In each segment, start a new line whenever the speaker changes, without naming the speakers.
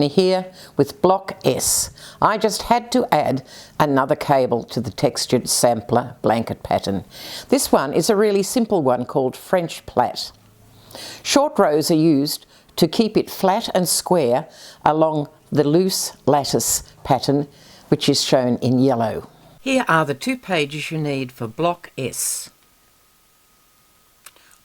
Daphne here with Block S. I just had to add another cable to the textured sampler blanket pattern. This one is a really simple one called French Plait. Short rows are used to keep it flat and square along the loose lattice pattern, which is shown in yellow. Here are the 2 pages you need for Block S.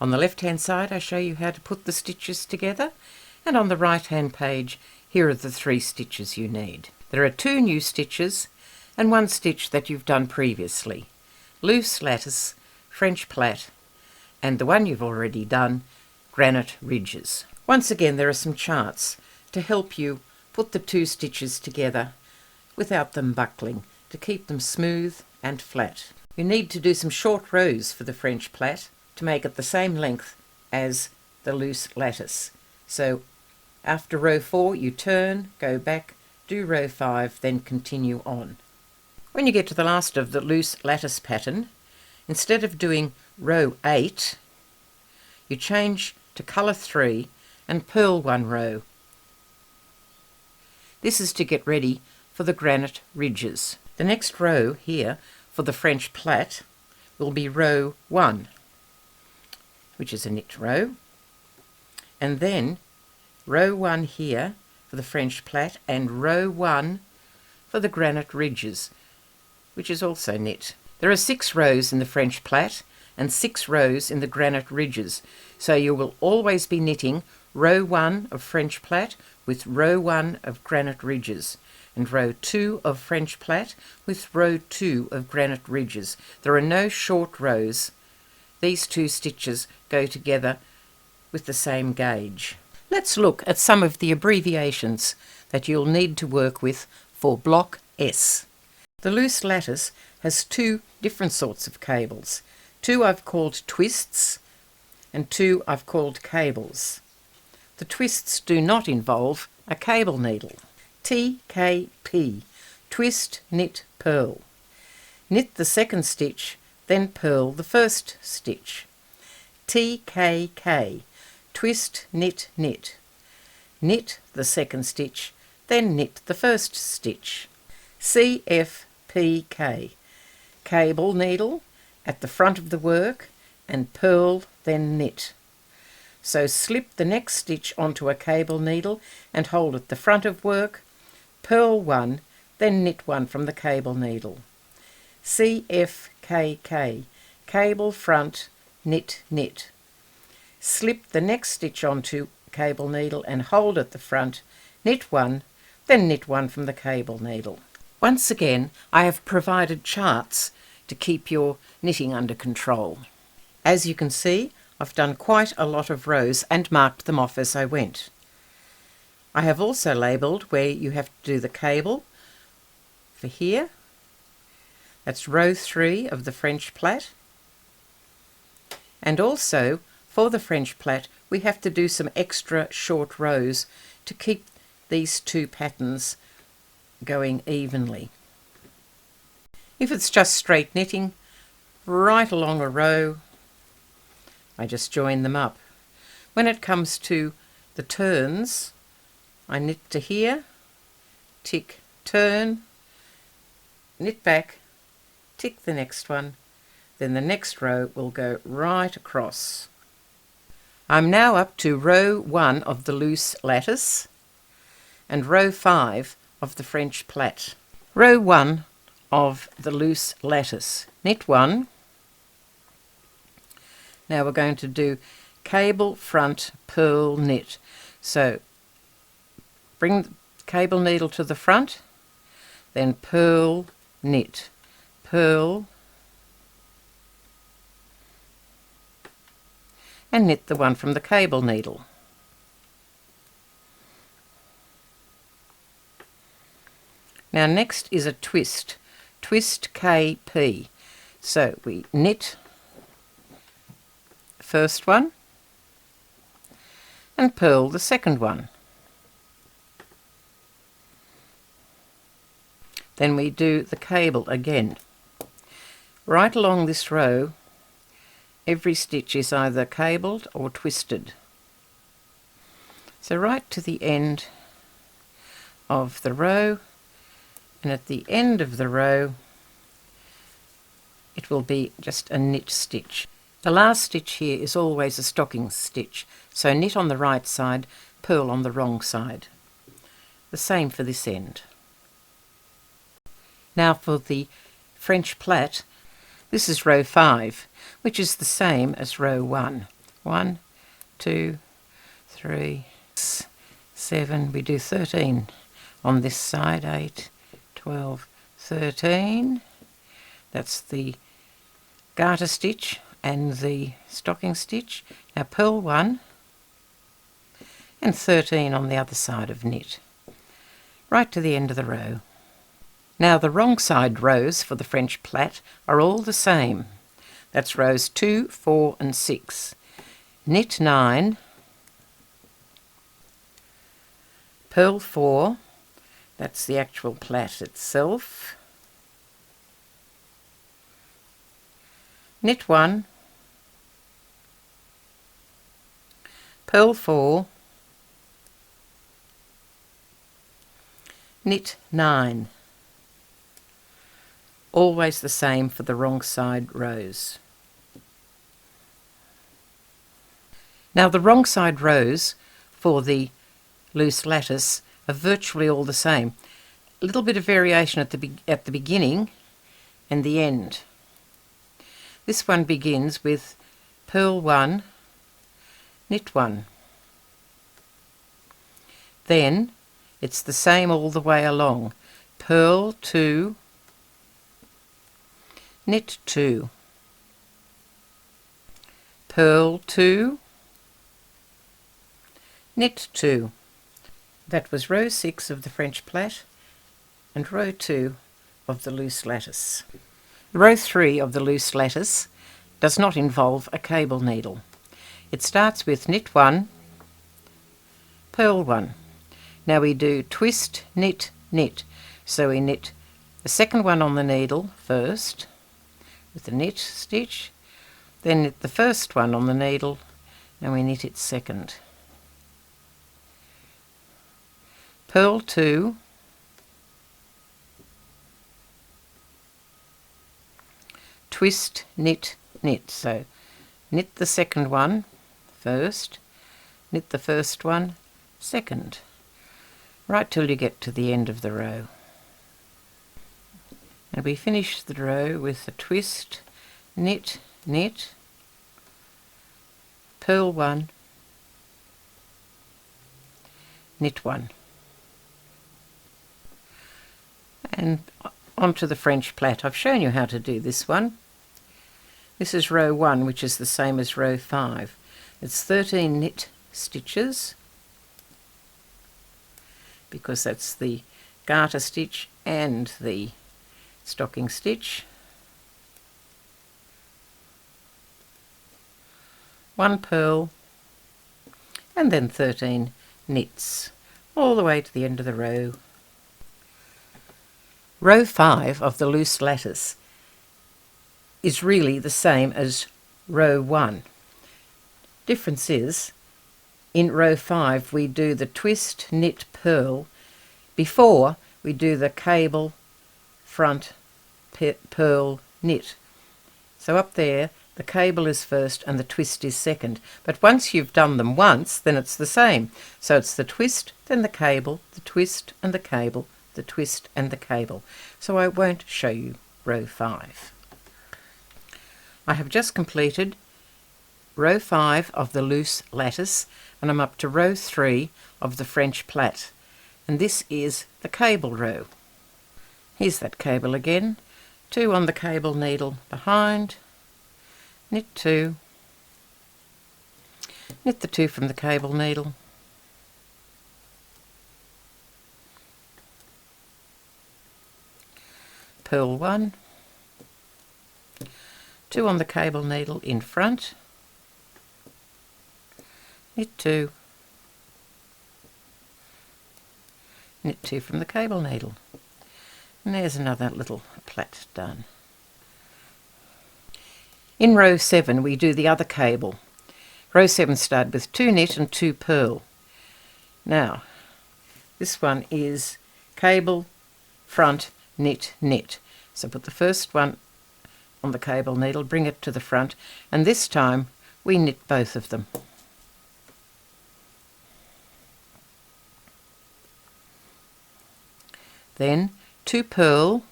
On the left hand side I show you how to put the stitches together, and on the right hand page here are the 3 stitches you need. There are 2 new stitches and 1 stitch that you've done previously. Loose lattice, French Plait, and the one you've already done, granite ridges. Once again there are some charts to help you put the 2 stitches together without them buckling, to keep them smooth and flat. You need to do some short rows for the French Plait to make it the same length as the loose lattice. So after row 4 you turn, go back, do row 5, then continue on. When you get to the last of the loose lattice pattern, instead of doing row 8, you change to colour 3 and purl 1 row. This is to get ready for the granite ridges. The next row here for the French Plait will be row 1, which is a knit row, and then row 1 here for the French Plait and row 1 for the granite ridges, which is also knit. There are 6 rows in the French Plait and 6 rows in the granite ridges, so you will always be knitting row 1 of French Plait with row 1 of granite ridges, and row 2 of French Plait with row 2 of granite ridges. There are no short rows. These 2 stitches go together with the same gauge. Let's look at some of the abbreviations that you'll need to work with for Block S. The loose lattice has 2 different sorts of cables. 2 I've called twists and 2 I've called cables. The twists do not involve a cable needle. TKP, twist, knit, purl. Knit the second stitch, then purl the first stitch. TKK, twist, knit, knit. Knit the second stitch, then knit the first stitch. CFPK, cable needle at the front of the work and purl, then knit. So slip the next stitch onto a cable needle and hold at the front of work, purl 1, then knit 1 from the cable needle. CFKK, cable front, knit, knit. Slip the next stitch onto cable needle and hold at the front, knit 1, then knit 1 from the cable needle. Once again, I have provided charts to keep your knitting under control. As you can see, I've done quite a lot of rows and marked them off as I went. I have also labelled where you have to do the cable for here. That's row 3 of the French Plait. And also for the French Plait we have to do some extra short rows to keep these 2 patterns going evenly. If it's just straight knitting, right along a row, I just join them up. When it comes to the turns, I knit to here, tick, turn, knit back, tick the next one, then the next row will go right across. I'm now up to row 1 of the loose lattice and row 5 of the French Plait. Row 1 of the loose lattice. Knit 1. Now we're going to do cable, front, purl, knit. So bring the cable needle to the front, then purl, knit, purl, and knit the one from the cable needle. Now next is a twist, twist KP. So we knit the first one and purl the second one. Then we do the cable again. Right along this row, every stitch is either cabled or twisted. So right to the end, of the row, and at the end of the row it will be just a knit stitch. The last stitch here is always a stocking stitch, so knit on the right side, purl on the wrong side. The same for this end. Now for the French plait, this is row 5, which is the same as row 1. 1, 2, 3, 6, 7, we do 13 on this side, 8, 12, 13. That's the garter stitch and the stocking stitch. Now purl 1 and 13 on the other side of knit, right to the end of the row. Now the wrong side rows for the French plait are all the same. That's rows 2, 4 and 6. Knit 9, purl 4, that's the actual plait itself, knit 1, purl 4, knit 9. Always the same for the wrong side rows. Now the wrong side rows for the loose lattice are virtually all the same. A little bit of variation at the beginning and the end. This one begins with purl 1, knit 1. Then it's the same all the way along. Purl 2, knit 2, purl 2, knit 2. That was row 6 of the French plait and row 2 of the loose lattice. Row 3 of the loose lattice does not involve a cable needle. It starts with knit 1, purl 1. Now we do twist, knit, knit. So we knit the second one on the needle first with the knit stitch, then knit the first one on the needle and we knit it second. Purl 2, twist, knit, knit. So knit the second one first, knit the first one second, right till you get to the end of the row. And we finish the row with a twist, knit, knit, purl 1, knit 1. And onto the French plait. I've shown you how to do this one. This is row 1, which is the same as row 5. It's 13 knit stitches, because that's the garter stitch and the stocking stitch. 1 purl and then 13 knits all the way to the end of the row. Row 5 of the loose lattice is really the same as row 1. Difference is, in row 5 we do the twist, knit, purl before we do the cable, front, purl, knit. So up there the cable is first and the twist is second, but once you've done them once then it's the same. So it's the twist, then the cable, the twist and the cable, the twist and the cable. So I won't show you row 5. I have just completed row 5 of the loose lattice and I'm up to row 3 of the French plait, and this is the cable row. Here's that cable again. 2 on the cable needle behind, knit 2, knit the 2 from the cable needle, purl 1, 2 on the cable needle in front, knit 2, knit 2 from the cable needle. And there's another little plait done. In row 7 we do the other cable. Row 7 started with 2 knit and 2 purl. Now This one is cable, front, knit, knit. So put the first one on the cable needle, bring it to the front, and this time we knit both of them. Then 2 purl,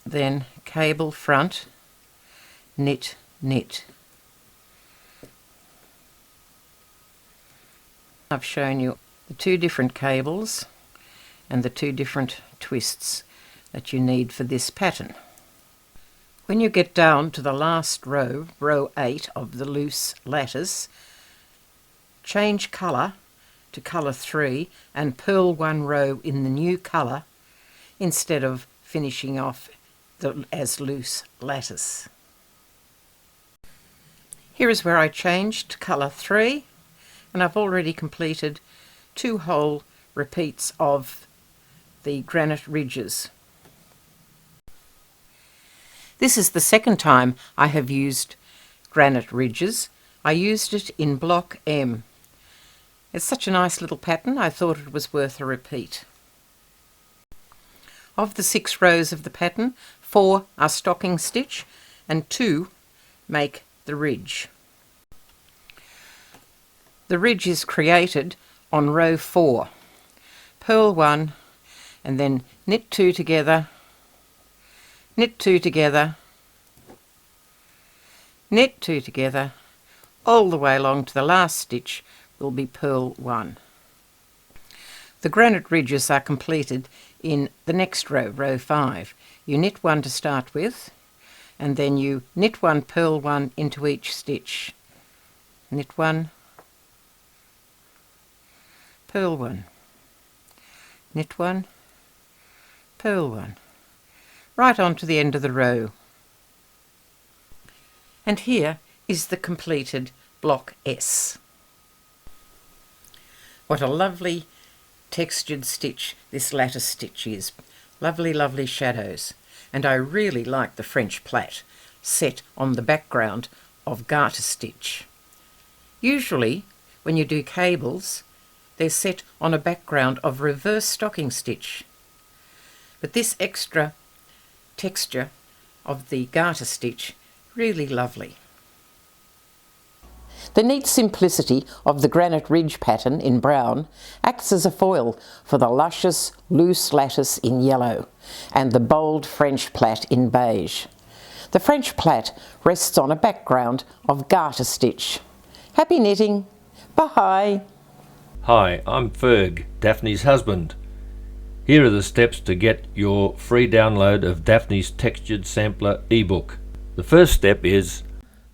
then cable front, knit, knit. I've shown you the 2 different cables and the 2 different twists that you need for this pattern. When you get down to the last row, row 8 of the loose lattice, change colour to colour 3 and purl 1 row in the new colour instead of finishing off as loose lattice. Here is where I changed to colour 3, and I've already completed 2 whole repeats of the granite ridges. This is the second time I have used granite ridges. I used it in block M. It's such a nice little pattern, I thought it was worth a repeat. Of the 6 rows of the pattern, 4 are stocking stitch and 2 make the ridge. The ridge is created on row 4. Purl 1 and then knit 2 together, knit 2 together, knit 2 together, all the way along to the last stitch will be purl 1. The granite ridges are completed in the next row, row 5. You knit 1 to start with, and then you knit 1, purl 1 into each stitch. Knit 1, purl 1, knit 1, purl 1, right on to the end of the row. And here is the completed block S. What a lovely textured stitch this lattice stitch is. Lovely, lovely shadows. And I really like the French plait set on the background of garter stitch. Usually, when you do cables, they're set on a background of reverse stocking stitch. But this extra texture of the garter stitch, really lovely. The neat simplicity of the granite ridge pattern in brown acts as a foil for the luscious loose lattice in yellow and the bold French plait in beige. The French plait rests on a background of garter stitch. Happy knitting! Bye!
Hi, I'm Ferg, Daphne's husband. Here are the steps to get your free download of Daphne's Textured Sampler ebook. The first step is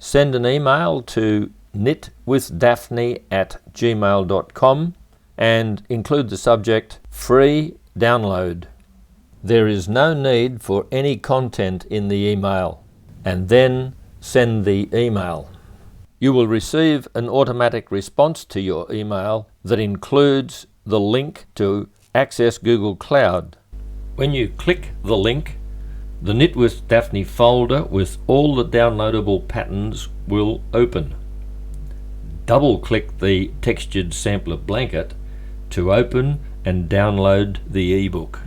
send an email to knitwithdaphne@gmail.com and include the subject free download. There is no need for any content in the email, and then send the email. You will receive an automatic response to your email that includes the link to access Google Cloud. When you click the link, the Knit with Daphne folder with all the downloadable patterns will open. Double-click the textured sampler blanket to open and download the ebook.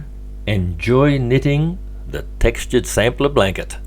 Enjoy knitting the textured sampler blanket.